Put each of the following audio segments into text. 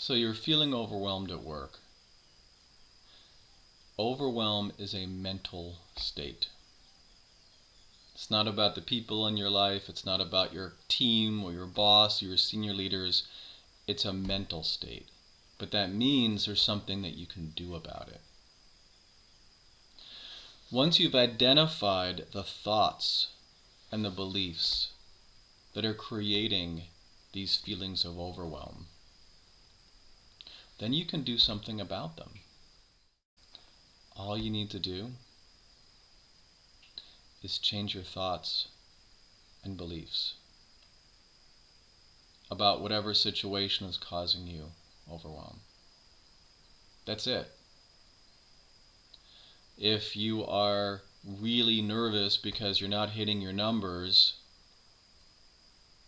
So you're feeling overwhelmed at work. Overwhelm is a mental state. It's not about the people in your life. It's not about your team or your boss or your senior leaders. It's a mental state. But that means there's something that you can do about it. Once you've identified the thoughts and the beliefs that are creating these feelings of overwhelm, then you can do something about them. All you need to do is change your thoughts and beliefs about whatever situation is causing you overwhelm. That's it. If you are really nervous because you're not hitting your numbers,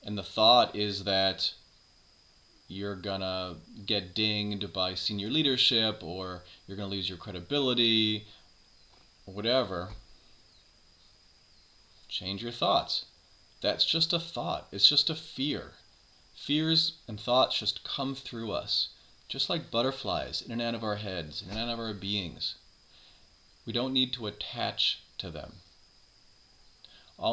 and the thought is that you're gonna get dinged by senior leadership, or you're gonna lose your credibility, or whatever, change your thoughts. That's just a thought. It's just a fear. Fears and thoughts just come through us, just like butterflies, in and out of our heads, in and out of our beings. We don't need to attach to them.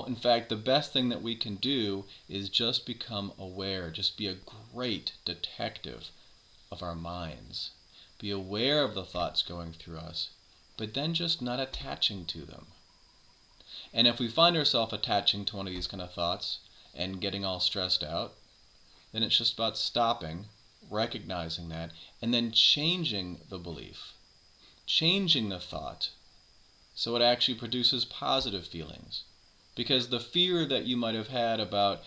In fact, the best thing that we can do is just become aware, just be a great detective of our minds. Be aware of the thoughts going through us, but then just not attaching to them. And if we find ourselves attaching to one of these kind of thoughts and getting all stressed out, then it's just about stopping, recognizing that, and then changing the belief, changing the thought, so it actually produces positive feelings. Because the fear that you might have had about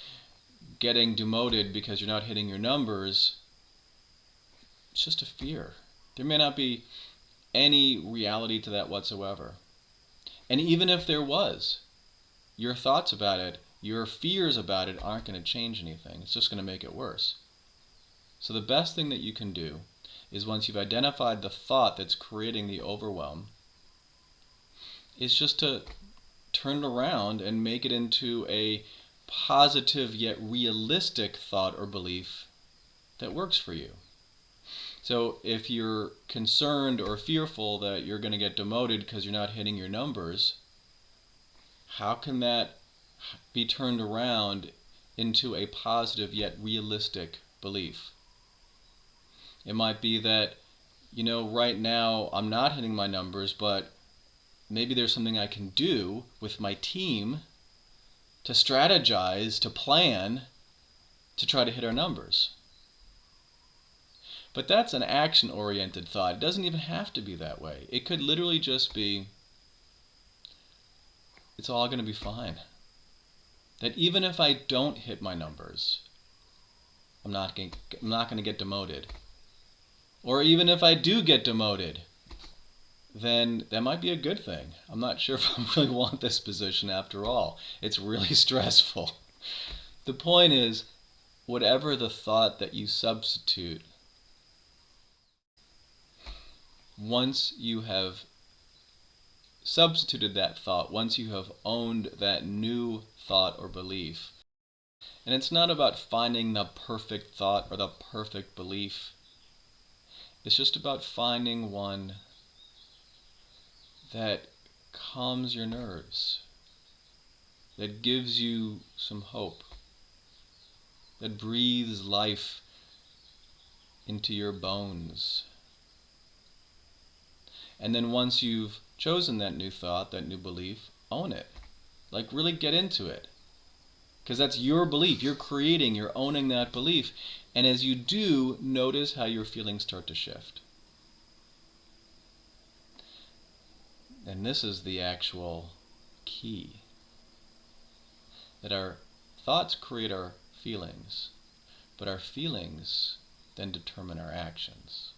getting demoted because you're not hitting your numbers, it's just a fear. There may not be any reality to that whatsoever. And even if there was, your thoughts about it, your fears about it aren't going to change anything. It's just going to make it worse. So the best thing that you can do is, once you've identified the thought that's creating the overwhelm, is just to turn it around and make it into a positive yet realistic thought or belief that works for you. So if you're concerned or fearful that you're going to get demoted because you're not hitting your numbers, how can that be turned around into a positive yet realistic belief? It might be that, right now I'm not hitting my numbers, but maybe there's something I can do with my team to strategize, to plan, to try to hit our numbers. But that's an action-oriented thought. It doesn't even have to be that way. It could literally just be, it's all going to be fine. That even if I don't hit my numbers, I'm not going to get demoted. Or even if I do get demoted, then that might be a good thing. I'm not sure if I really want this position after all. It's really stressful. The point is, whatever the thought that you substitute, once you have substituted that thought, once you have owned that new thought or belief, and it's not about finding the perfect thought or the perfect belief, it's just about finding one that calms your nerves, that gives you some hope, that breathes life into your bones. And then once you've chosen that new thought, that new belief, own it. Like, really get into it. Because that's your belief. You're creating, you're owning that belief. And as you do, notice how your feelings start to shift. And this is the actual key. That our thoughts create our feelings, but our feelings then determine our actions.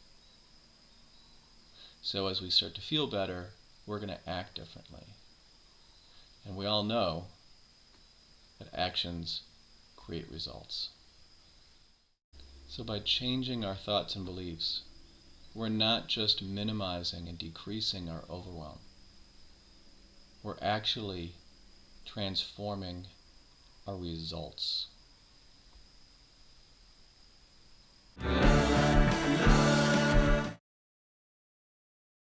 So as we start to feel better, we're going to act differently. And we all know that actions create results. So by changing our thoughts and beliefs, we're not just minimizing and decreasing our overwhelm. We're actually transforming our results.